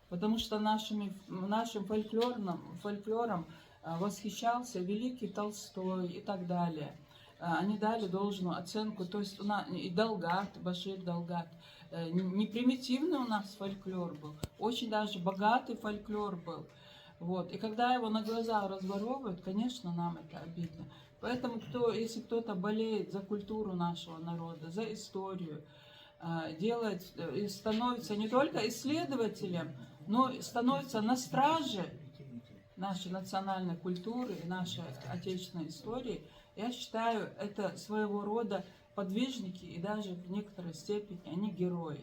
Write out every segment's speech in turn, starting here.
потому что нашим фольклором восхищался великий Толстой и так далее. Они дали должную оценку, то есть и Далгат, Башир Далгат, не примитивный у нас фольклор был, очень даже богатый фольклор был. Вот. И когда его на глаза разворовывают, конечно, нам это обидно. Поэтому, если кто-то болеет за культуру нашего народа, за историю, делает и становится не только исследователем, но и становится на страже нашей национальной культуры и нашей отечественной истории, я считаю, это своего рода подвижники и даже в некоторой степени они герои.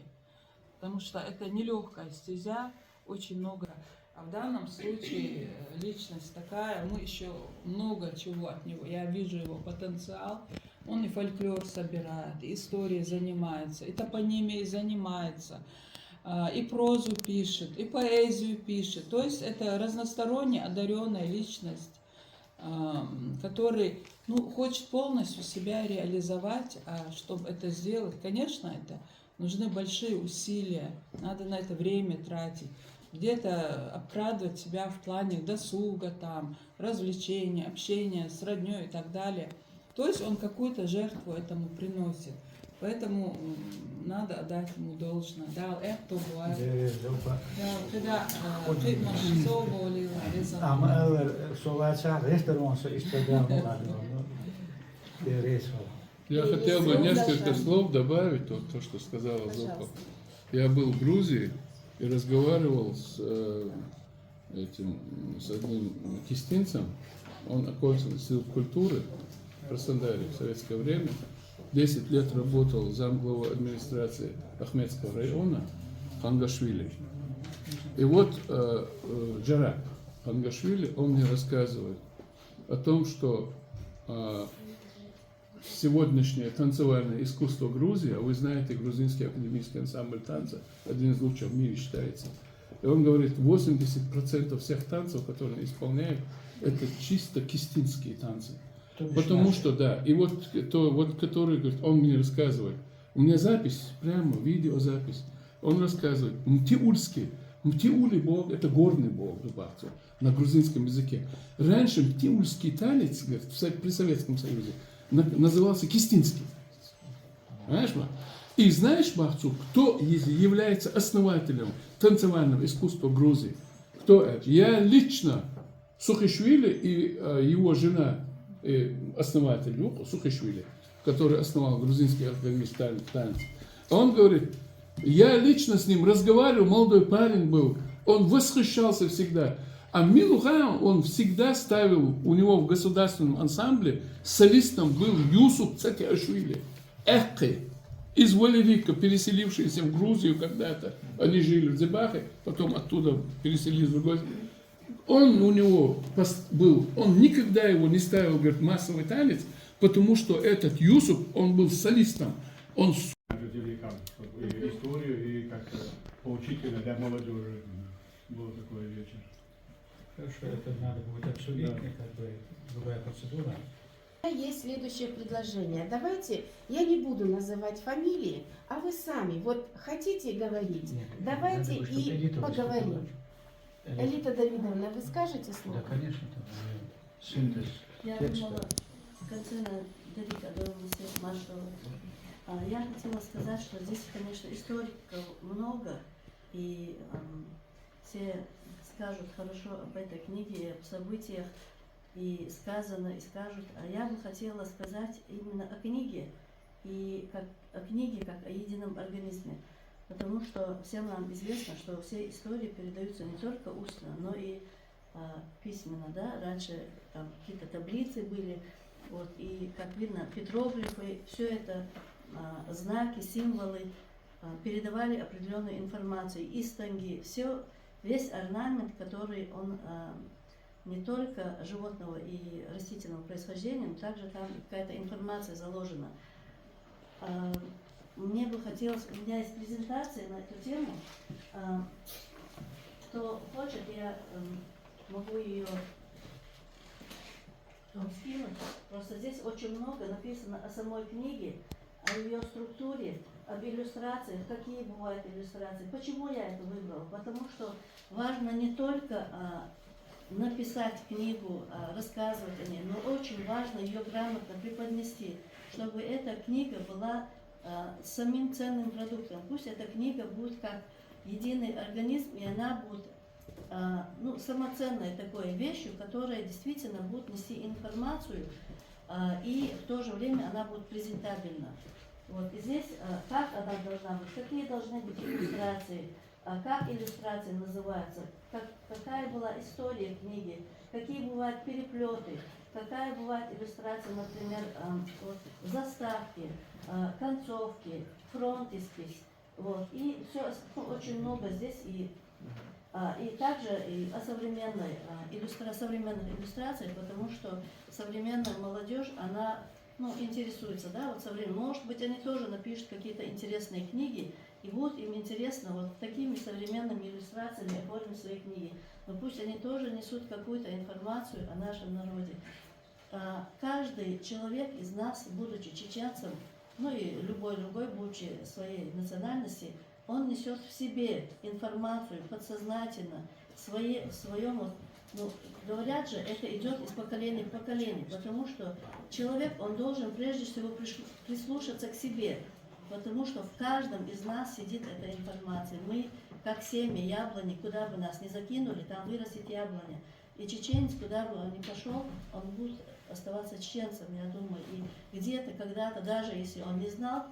Потому что это нелегкая стезя, очень много. А в данном случае личность такая, мы еще много чего от него. Я вижу его потенциал. Он и фольклор собирает, и историей занимается, и топонимией занимается, и прозу пишет, и поэзию пишет. То есть это разносторонне одаренная личность, который хочет полностью себя реализовать, а чтобы это сделать, конечно, это нужны большие усилия, надо на это время тратить, где-то обкрадывать себя в плане досуга, развлечения, общения с родней и так далее. То есть он какую-то жертву этому приносит. Поэтому надо отдать ему должное. Да, это бывает. Когда ты можешь Я хотел бы несколько слов добавить, то, что сказала Зока. Я был в Грузии и разговаривал с одним кистинцем. Он окончил Институт культуры в Краснодаре в советское время. 10 лет работал замглавой администрации Ахмедского района Хангашвили. И вот Джарак Хангашвили, он мне рассказывает о том, что сегодняшнее танцевальное искусство Грузии, а вы знаете, грузинский академический ансамбль танца один из лучших в мире считается. И он говорит, 80% всех танцев, которые исполняют, это чисто кистинские танцы. Потому что, да, и который, говорит, он мне рассказывает, у меня запись, прямо видеозапись, он рассказывает, Мтиули бог, это горный бог, на грузинском языке. Раньше мтиульский танец, говорит, при Советском Союзе, назывался кистинский. Понимаешь, Мах? И знаешь, Махцу, кто является основателем танцевального искусства Грузии? Кто это? Я лично, Сухишвили и его жена, основатель Сухишвили, который основал грузинский академический танец. Он говорит, я лично с ним разговаривал, молодой парень был, он восхищался всегда. А Минухан он всегда ставил, у него в государственном ансамбле солистом был Юсуф Цатиашвили, Эхкы, из Валерика, переселившийся в Грузию когда-то. Они жили в Зебахе, потом оттуда переселились в другой. Он у него был, он никогда его не ставил, говорит, массовый танец, потому что этот Юсуф, он был солистом. Он историю и как-то поучительно для молодежи был такой вечер. Хорошо, это надо будет обсудить, как бы другая процедура. Есть следующее предложение. Давайте, я не буду называть фамилии, а вы сами, вот хотите говорить, Нет, давайте надо, и Элита поговорим. Элита Давидовна, вы скажете слово? Да, конечно, там синтез Я текста. думала, в конце Дарика Маршала. Я хотела сказать, что здесь, конечно, историков много, и все скажут хорошо об этой книге, об событиях, и сказано, и скажут. А я бы хотела сказать именно о книге, и как о книге, как о едином организме. Потому что всем нам известно, что все истории передаются не только устно, но и письменно. Да? Раньше там какие-то таблицы были, вот, и, как видно, петроглифы, все это знаки, символы передавали определенную информацию. Истанги, все, весь орнамент, который он не только животного и растительного происхождения, но также там какая-то информация заложена. Мне бы хотелось, у меня есть презентация на эту тему. Кто хочет, я могу ее скинуть. Просто здесь очень много написано о самой книге, о ее структуре, об иллюстрациях, какие бывают иллюстрации. Почему я это выбрала? Потому что важно не только написать книгу, рассказывать о ней, но очень важно ее грамотно преподнести, чтобы эта книга была самим ценным продуктом. Пусть эта книга будет как единый организм, и она будет самоценной такой вещью, которая действительно будет нести информацию, и в то же время она будет презентабельна. Вот. И здесь как она должна быть, какие должны быть иллюстрации, как иллюстрации называются, какая была история книги, какие бывают переплеты, какая бывает иллюстрация, например, заставки, концовки, фронтиспис. Вот. И все очень много здесь и также и о современных иллюстрациях, потому что современная молодежь, она интересуется, да, вот может быть, они тоже напишут какие-то интересные книги, и будет им интересно вот такими современными иллюстрациями оформить свои книги. Но пусть они тоже несут какую-то информацию о нашем народе. Каждый человек из нас, будучи чеченцем, и любой другой, будучи своей национальности, он несет в себе информацию подсознательно, в своем, говорят же, это идет из поколения в поколение, потому что человек, он должен прежде всего прислушаться к себе, потому что в каждом из нас сидит эта информация. Мы, как семя яблони, куда бы нас ни закинули, там вырастет яблоня. И чеченец, куда бы он ни пошел, он будет оставаться чеченцем, я думаю. И где-то, когда-то, даже если он не знал,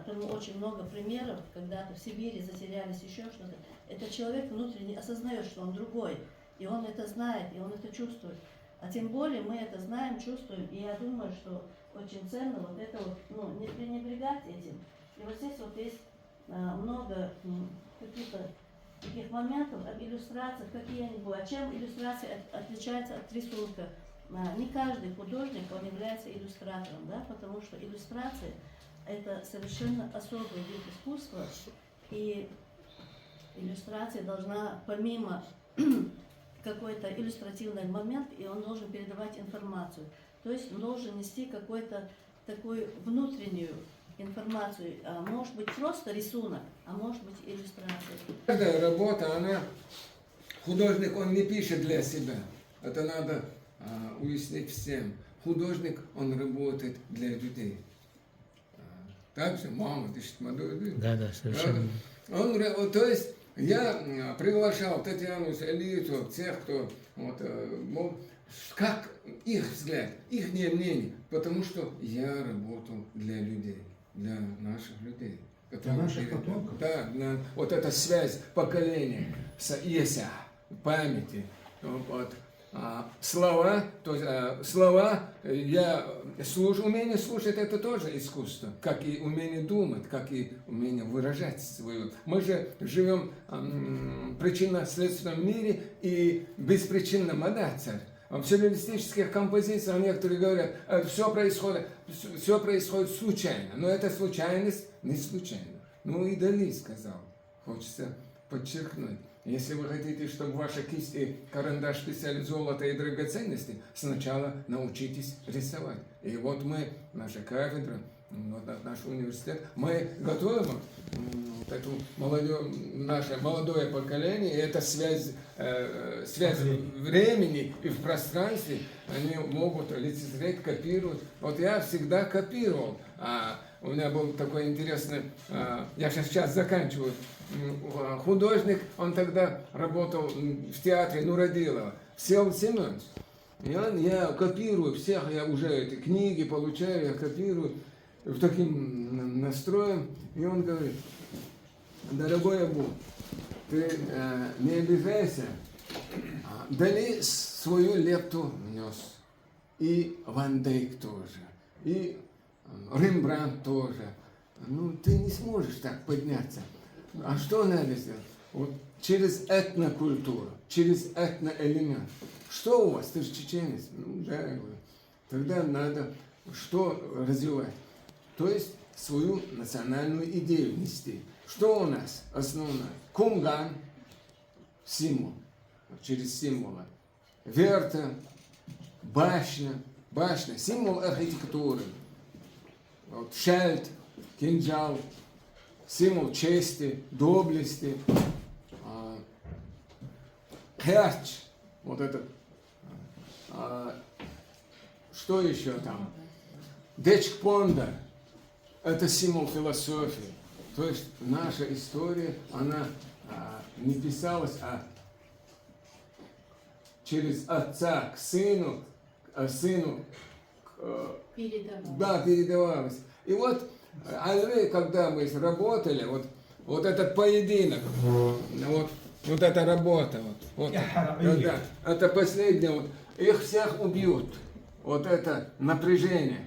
тому очень много примеров, когда-то в Сибири затерялись еще что-то. Этот человек внутренне осознает, что он другой, и он это знает, и он это чувствует. А тем более мы это знаем, чувствуем, и я думаю, что очень ценно вот это не пренебрегать этим. И вот здесь вот есть много каких-то таких моментов об иллюстрациях, какие они бывают. Чем иллюстрация отличается от рисунка? Не каждый художник, он является иллюстратором, да, потому что иллюстрация – это совершенно особый вид искусства, и иллюстрация должна, помимо какой-то иллюстративный момент, и он должен передавать информацию. То есть он должен нести какую-то такую внутреннюю информацию. Может быть просто рисунок, а может быть иллюстрация. Каждая работа, художник, он не пишет для себя. Это надо уяснить всем. Художник, он работает для людей. Так же мама пишет молодую. Да, совершенно. То есть я приглашал Татьяну, Элиту, тех, кто как их взгляд, их мнение, потому что я работал для людей, для наших людей. Для наших потомков? Да, вот эта связь поколения, памяти. Вот. Слова, умение слушать это тоже искусство, как и умение думать, как и умение выражать свое. Мы же живем в причинно-следственном мире и беспричинном царь. В сюрреалистических композициях некоторые говорят, все происходит случайно, но эта случайность не случайна. И Дали сказал, хочется подчеркнуть. Если вы хотите, чтобы ваши кисть и карандаш писали золото и драгоценности, сначала научитесь рисовать. И вот мы, наша кафедра, наш университет, мы готовим наше молодое поколение, и эта связь времени и в пространстве, они могут лицезреть, копировать. Вот я всегда копировал. У меня был такой интересный, я сейчас заканчиваю, художник, он тогда работал в театре Нуродилова, Всеволод Семенович. И я копирую всех, я уже эти книги получаю, я копирую в таким настроем. И он говорит, дорогой Абу, ты не обижайся, Дали свою лепту внес, и Ван Дейк тоже, и Рембрандт тоже. Ты не сможешь так подняться. А что надо сделать? Вот через этнокультуру, через этноэлемент. Что у вас? Ты же чеченец. Да, я говорю. Тогда надо что развивать? То есть свою национальную идею нести. Что у нас основное? Кунган, символ, через символы. Верта, башня, символ архитектуры. Вот шельд, кинжал, символ чести, доблести. Herz, вот это. Что еще там? Дечпонда, это символ философии. То есть наша история, она не писалась, а через отца к сыну, сыну передавалась. И вот, когда мы работали, вот этот поединок, вот эта работа, это последнее, их всех убьют. Вот это напряжение.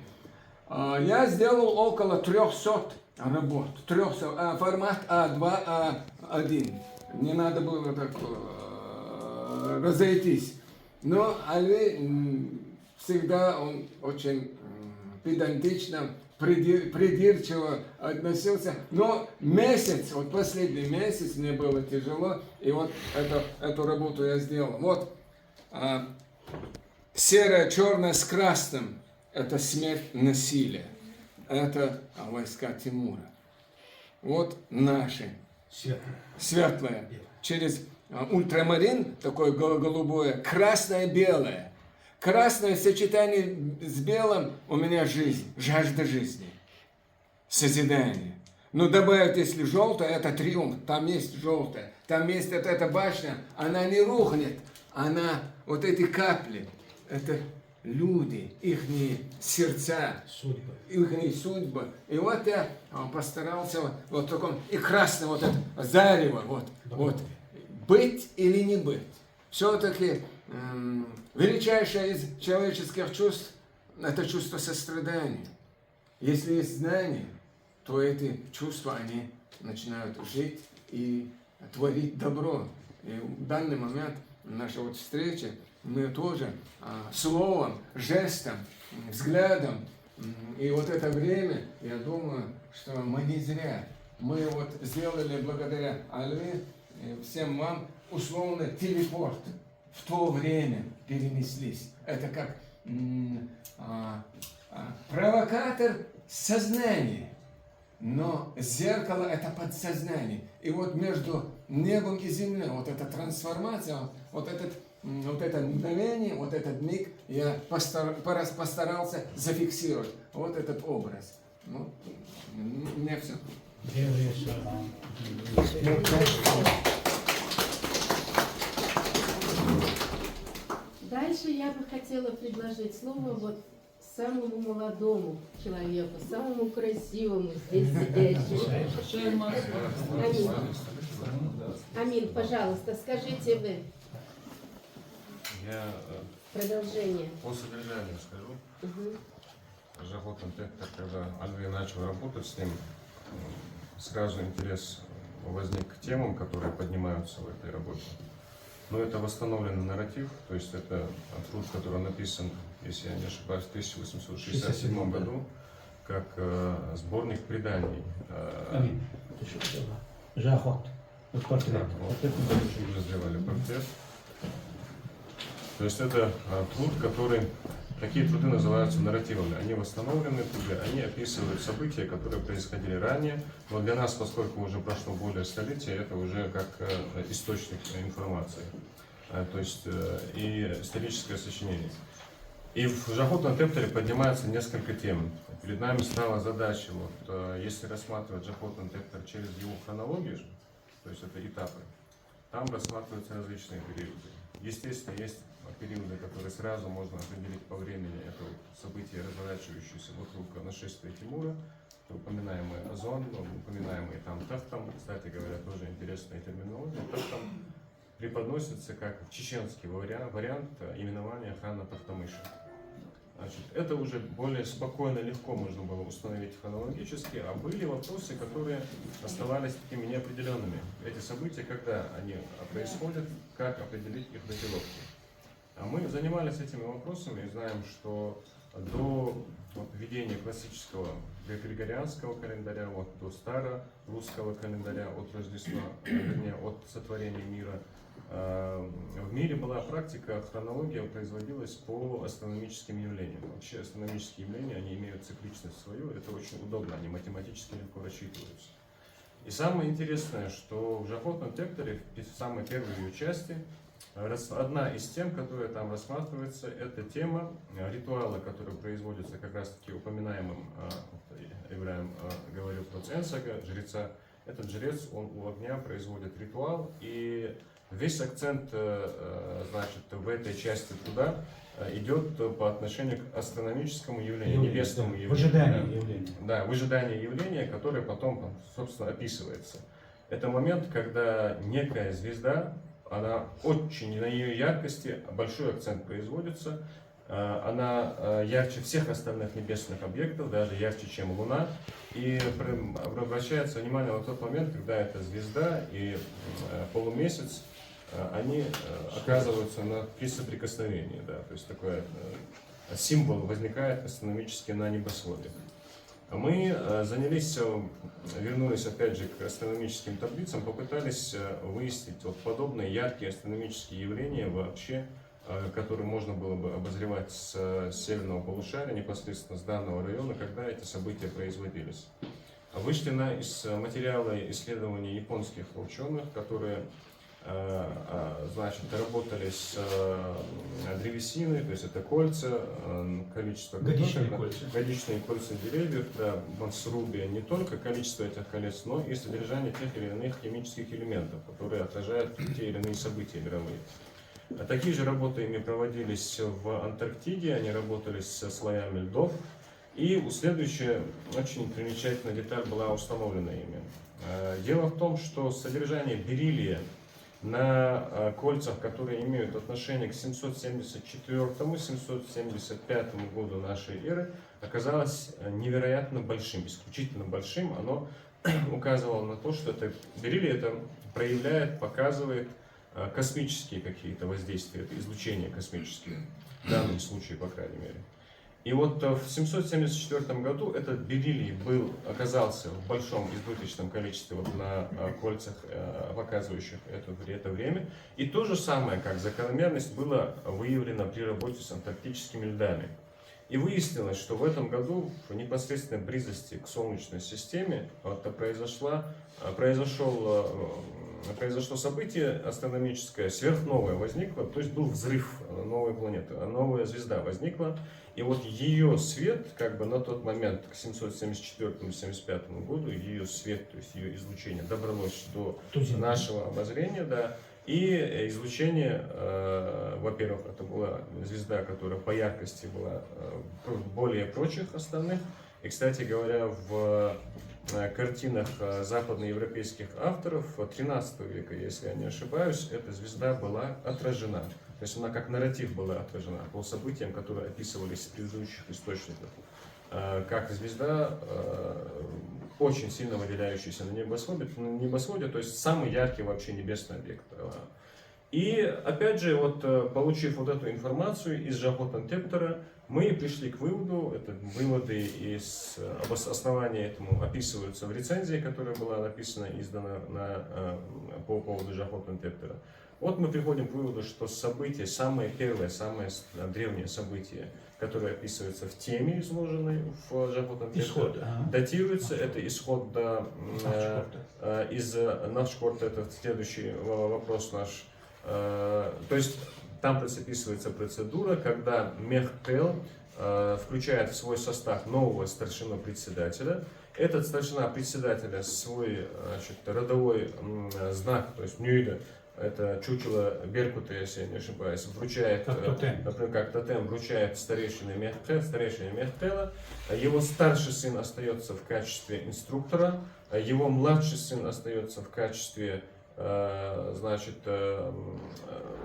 Я сделал около 300 работ. 300, формат А2, А1. Не надо было так разойтись. Но Альви всегда он очень педантично, придирчиво относился. Но месяц, вот последний месяц мне было тяжело. И вот эту работу я сделал. Вот серое, черное с красным – это смерть, насилие. Это войска Тимура. Вот наши. Светлое. Через ультрамарин, такое голубое, красное-белое. Красное в сочетании с белым у меня жизнь, жажда жизни, созидание. Но добавить, если желтое, это триумф, там есть желтое, там есть вот эта башня, она не рухнет, она, вот эти капли, это люди, их сердца, их судьба. И вот я постарался вот в таком, и красное вот это зарево, вот, быть или не быть. Все-таки величайшее из человеческих чувств – это чувство сострадания. Если есть знание, то эти чувства, они начинают жить и творить добро. И в данный момент наша вот встреча, мы тоже словом, жестом, взглядом, и вот это время, я думаю, что мы не зря. Мы вот сделали благодаря Альве, всем вам, условно, телепорт. В то время перенеслись. Это как провокатор сознания. Но зеркало – это подсознание. И вот между небом и землей, вот эта трансформация, вот это мгновение, вот этот миг, я постарался зафиксировать. Вот этот образ. Ну, у меня все. Дальше я бы хотела предложить слово вот самому молодому человеку, самому красивому здесь сидящему. Амин. Амин, пожалуйста, скажите вы. Я Продолжение. по содержанию скажу. Угу. Жахот Антектор, когда Альвей начал работать с ним, сразу интерес возник к темам, которые поднимаются в этой работе. Но это восстановленный нарратив, то есть это труд, который написан, если я не ошибаюсь, в 1867 году, как сборник преданий. Жахот. Вот портрет. Уже сделали портрет. То есть это труд, который... Такие труды называются нарративами. Они восстановлены труды, они описывают события, которые происходили ранее. Но для нас, поскольку уже прошло более столетия, это уже как источник информации. То есть и историческое сочинение. И в Жахот Антекторе поднимается несколько тем. Перед нами стала задача, вот, если рассматривать Жахот Антектор через его хронологию, то есть это этапы, там рассматриваются различные периоды. Естественно, есть периоды, которые сразу можно определить по времени. Это вот события, разворачивающиеся вокруг нашествия Тимура, упоминаемый Озон, упоминаемый там Тахтам, кстати говоря, тоже интересная терминология. Тахтам преподносится как чеченский вариант именования хана Тахтамыша. Значит, это уже более спокойно, легко можно было установить хронологически, а были вопросы, которые оставались такими неопределенными. Эти события, когда они происходят, как определить их датировку. А мы занимались этими вопросами и знаем, что до введения классического григорианского календаря, до старорусского календаря, от Рождества, вернее, от сотворения мира, в мире была практика, хронология производилась по астрономическим явлениям. Вообще астрономические явления, они имеют цикличность свою, это очень удобно, они математически легко рассчитываются. И самое интересное, что в Жахотном текторе, в самой первой ее части, одна из тем, которая там рассматривается, это тема ритуала, который производится как раз-таки упоминаемым Ибраим говорил про Ценсага, жреца. Этот жрец, он у огня производит ритуал, и весь акцент, значит, в этой части труда идет по отношению к астрономическому явлению, небесному явлению. В ожидании явления. Да, в ожидании явления, которое потом, собственно, описывается. Это момент, когда некая звезда, она очень, на ее яркости большой акцент производится, она ярче всех остальных небесных объектов, даже ярче, чем Луна, и обращается внимание на тот момент, когда эта звезда и полумесяц, они оказываются при соприкосновении, да, то есть такой символ возникает астрономически на небосводе. Мы занялись, вернулись опять же к астрономическим таблицам, попытались выяснить вот подобные яркие астрономические явления вообще, которые можно было бы обозревать с северного полушария, непосредственно с данного района, когда эти события производились. Вышли из материала исследований японских ученых, которые значит, работали с древесиной, то есть это кольца, количество Годичные кольца. годичные кольца деревьев, да, срубия, не только количество этих колец, но и содержание тех или иных химических элементов, которые отражают те или иные события мировые. Такие же работы ими проводились в Антарктиде, они работали со слоями льдов, и следующая очень примечательная деталь была установлена ими. Дело в том, что содержание бериллия на кольцах, которые имеют отношение к 774-775 году нашей эры, оказалось невероятно большим, исключительно большим. Оно указывало на то, что это бериллий это проявляет, показывает космические какие-то воздействия, это излучения космические, в данном случае, по крайней мере. И вот в 774 году этот бериллий оказался в большом избыточном количестве вот на кольцах, показывающих это время. И то же самое, как закономерность, было выявлено при работе с антарктическими льдами. И выяснилось, что в этом году в непосредственной близости к Солнечной системе произошло событие астрономическое, сверхновая возникла, то есть был взрыв новой планеты, новая звезда возникла, и вот ее свет, как бы на тот момент, к 774-75 году, ее свет, то есть ее излучение добралось до нашего обозрения, да, и излучение, во-первых, это была звезда, которая по яркости была более прочих остальных, и, кстати говоря, в картинах западноевропейских авторов 13 века, если я не ошибаюсь, эта звезда была отражена. То есть она как нарратив была отражена по событиям, которые описывались в предыдущих источниках. Как звезда, очень сильно выделяющаяся на небосводе, то есть самый яркий вообще небесный объект. И опять же, вот получив вот эту информацию из Жахотантептера, мы пришли к выводу, это выводы об основании этому описываются в рецензии, которая была написана, издана по поводу Жахотантептера. Вот мы приходим к выводу, что события, самые первые, самые древние события, которые описываются в теме, изложенной в Жахотантептере, датируются, это исход из Навшкорта, это следующий вопрос наш. То есть там описывается процедура, когда Мехтел включает в свой состав нового старшину-председателя. Этот старшина-председателя свой, значит, родовой знак, то есть Нюида, это чучело Беркута, если я не ошибаюсь, вручает, например, как тотем, вручает старейшине Мехтела. Его старший сын остается в качестве инструктора, его младший сын остается в качестве, значит,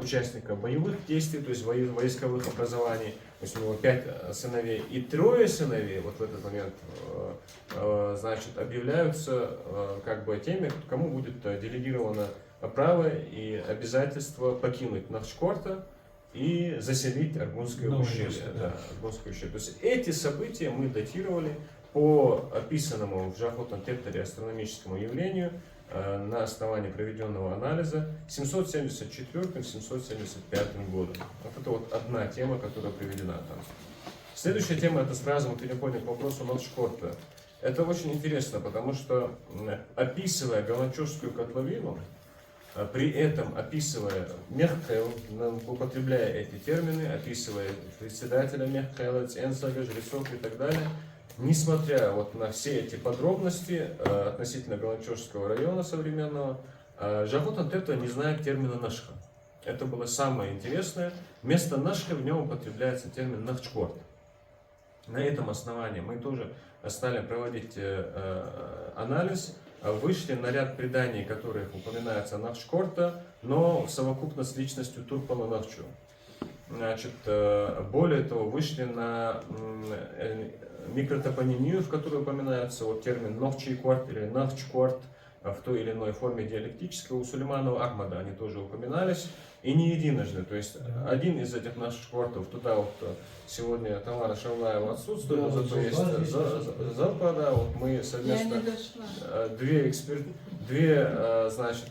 участника боевых действий, то есть войсковых образований. То есть у него 5 сыновей и 3 сыновей вот в этот момент, значит, объявляются как бы теми, кому будет делегировано право и обязательство покинуть Навшкорта и заселить Аргунское ущелье. Да, Аргунское ущелье. То есть эти события мы датировали по описанному в Жахотантептере астрономическому явлению на основании проведенного анализа 774-775 годом. Вот это вот одна тема, которая приведена там. Следующая тема, это сразу мы переходим к вопросу Навшкорта. Это очень интересно, потому что, описывая Галанчужскую котловину, при этом описывая Мехкел, употребляя эти термины, описывая председателя Мехкела, Ценцага, жрецов и так далее, несмотря вот на все эти подробности относительно Галанчужского района современного, Жахот Антепта не знает термина «нашха». Это было самое интересное. Вместо «нашха» в нем употребляется термин «нахчкорт». На этом основании мы тоже стали проводить анализ, вышли на ряд преданий, в которых упоминается Нахчкорта, но совокупно с личностью Турпала Нахчу. Значит, более того, вышли на микротопонимию, в которой упоминается вот термин Нохчикорт или Нахчкорт в той или иной форме диалектической. У Сулейманова Ахмада они тоже упоминались, и не единожды. То есть один из этих наших квартов, туда вот сегодня Тамара Шавлаева отсутствует, но зато есть Залпа, да, вот мы совместно две значит,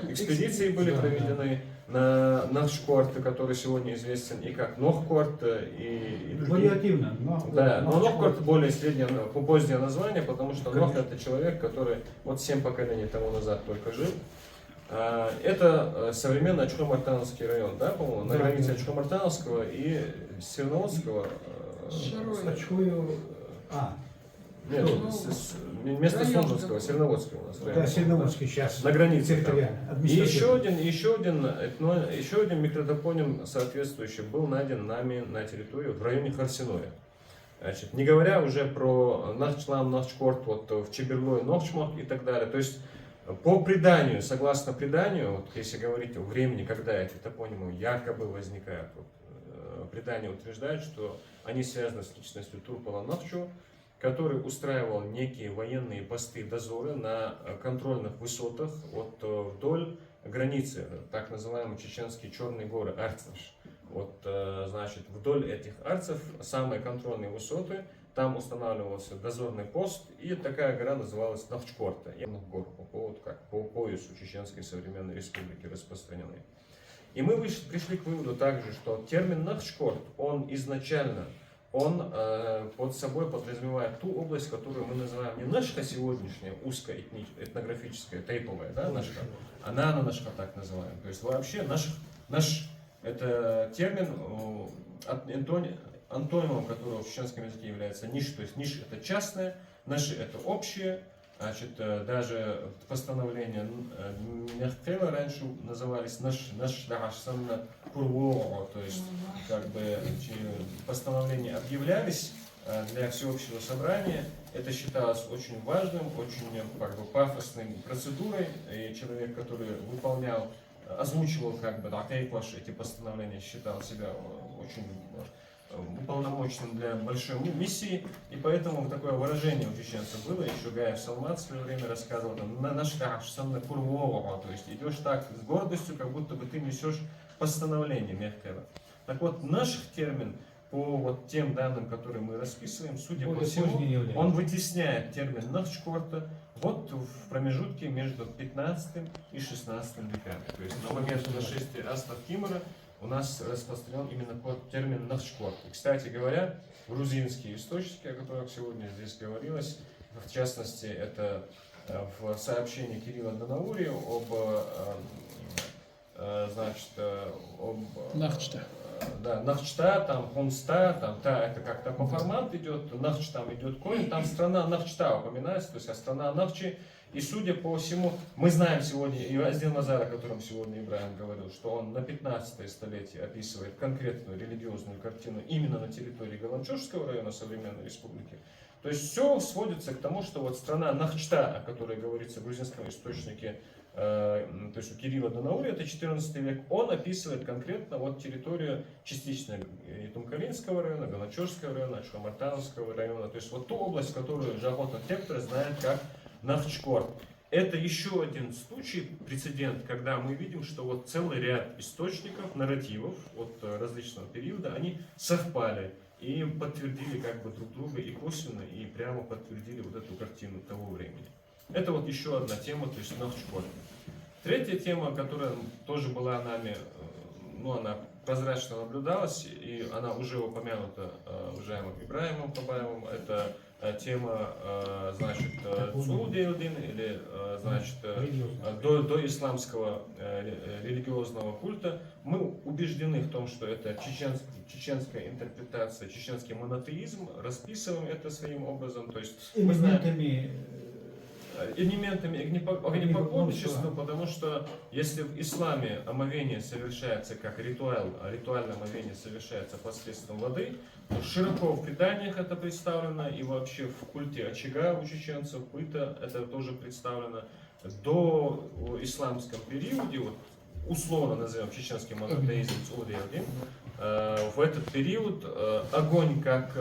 экспедиции были проведены на Нахшкорт, который сегодня известен и как Нохкорт, и Вариативно. да, но Нохкорт более среднее, позднее название, потому что Нох это человек, который вот 7 поколений тому назад только жил. Это современный Ачхо-Мартановский район, да, по-моему, на границе Ачхо-Мартановского и Свердловского. Нет, вместо Сунжинского, Серноводского у нас район. Да, Серноводский сейчас. На границе. И еще административно. один микротопоним соответствующий был найден нами на территории в районе Харсиноя. Значит, не говоря уже про Нахчлам, Нахчкорт, вот в Чеберлое, Нохчмах и так далее. То есть по преданию, согласно преданию, вот если говорить о времени, когда эти топонимы якобы возникают, вот, предание утверждает, что они связаны с личностью Турпала Нахчу, который устраивал некие военные посты, дозоры на контрольных высотах вот вдоль границы, так называемые чеченские Черные горы, Арцеш. Вот, значит, вдоль этих арцев самые контрольные высоты, там устанавливался дозорный пост, и такая гора называлась Нахчкорта. Гор по поясу Чеченской современной республики распространены. И мы пришли к выводу также, что термин Нахчкорт, он изначально, он под собой подразумевает ту область, которую мы называем не нашка сегодняшняя, узкая этнографическая, тейповая, да, нашка, а нано-нашка так называем. То есть вообще наш это термин, антонимом которого в чеченском языке является ниш, то есть ниш это частное, наши это общее. Значит, даже постановления Мехкела раньше назывались наш курвоо, то есть как бы постановления объявлялись для всеобщего собрания. Это считалось очень важным, очень как бы пафосной процедурой, и человек, который выполнял, озвучивал как бы эти постановления, считал себя очень уполномоченным для большой миссии, и поэтому такое выражение у чеченцев было, еще Гаев Салмат в свое время рассказывал, то есть идешь так с гордостью, как будто бы ты несешь постановление Мехкела. Так вот, наш термин по вот тем данным, которые мы расписываем, судя по всему, он вытесняет термин Нахчкорта вот в промежутке между 15 и 16 веками. То есть на момент нашествия Астав Тимура у нас распространен именно термин Нахчкорт. И, кстати говоря, грузинские источники, о которых сегодня здесь говорилось, в частности, это в сообщении Кирилла Данаури об Нахчта. Да, Нахчта, там Хунста, там это как-то по формату идет, Нахч там идет конь, там страна Нахчта упоминается, то есть страна Нахчи. И судя по всему, мы знаем сегодня, и Аздин Мазар, о котором сегодня Ибрахим говорил, что он на 15 столетие описывает конкретную религиозную картину именно на территории Галанчужского района современной республики. То есть все сводится к тому, что вот страна Нахчта, о которой говорится в грузинском источнике, то есть у Кирилла Данаури, это 14 век, он описывает конкретно вот территорию частично Итумкалинского района, Галанчужского района, Ачхо-Мартановского района, то есть вот ту область, которую Жахот Антепта знает как Нахчкорт. Это еще один случай, прецедент, когда мы видим, что вот целый ряд источников, нарративов от различного периода, они совпали и подтвердили как бы друг друга и косвенно, и прямо подтвердили вот эту картину того времени. Это вот еще одна тема, то есть Нахчкорт. Третья тема, которая тоже была нами, она прозрачно наблюдалась, и она уже упомянута уважаемым Ибрахимом Табаевым, это тема, значит, Цулдейлдин или, значит, Религиозно. до исламского религиозного культа, мы убеждены в том, что это чеченская интерпретация, чеченский монотеизм, расписываем это своим образом, то есть мы знаем элементами огнепоклонничества, потому что если в исламе омовение совершается как ритуал, а ритуальное омовение совершается посредством воды, то широко в преданиях это представлено, и вообще в культе очага у чеченцев, быта, это тоже представлено. До исламском периоде, вот, условно назовем чеченский монотеизм, в этот период огонь как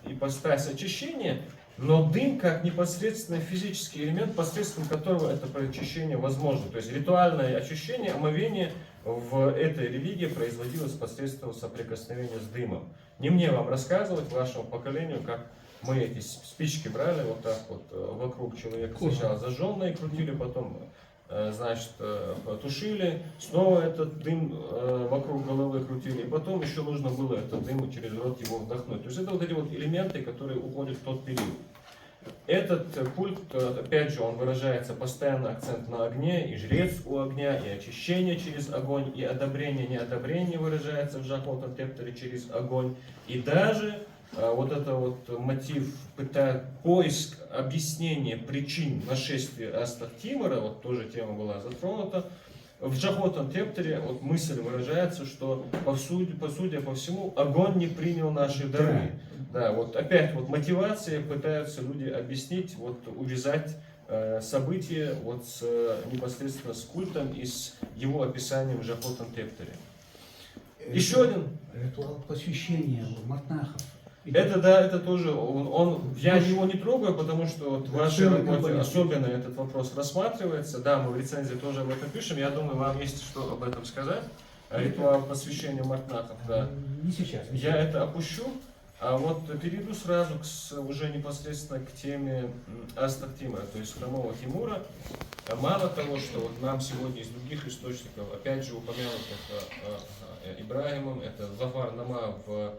ипостась очищения, но дым как непосредственно физический элемент, посредством которого это очищение возможно. То есть ритуальное очищение, омовение в этой религии производилось посредством соприкосновения с дымом. Не мне вам рассказывать, вашему поколению, как мы эти спички брали вот так вот вокруг человека, сначала зажженные крутили, потом, значит, потушили, снова этот дым вокруг головы крутили, и потом еще нужно было этот дым через рот его вдохнуть. То есть это вот эти вот элементы, которые уходят в тот период. Этот культ, опять же, он выражается постоянно акцент на огне, и жрец у огня, и очищение через огонь, и одобрение, неодобрение выражается в Жахотан Тептере через огонь, и даже вот это вот мотив, поиск объяснения причин нашествия Астахтимора, вот тоже тема была затронута. В Жахотан Тептере вот мысль выражается, что судя по всему, огонь не принял наши дары. Да, вот опять вот мотивация, пытаются люди объяснить, вот увязать события вот непосредственно с культом и с его описанием в Жахотан Тептере. Еще один. Ритуал посвящения мартнахов. Это да, это тоже, я его не трогаю, потому что вот в вашей работе особенно этот вопрос рассматривается. Да, мы в рецензии тоже об этом пишем. Я думаю, вам есть что об этом сказать. Ритуал посвящения мартнахов, да. Не сейчас. Я это опущу, а вот перейду сразу уже непосредственно к теме Астахтимора, то есть хромого Тимура. Мало того, что вот нам сегодня из других источников, опять же упомянутых Ибрагимом, это Зафар Нама в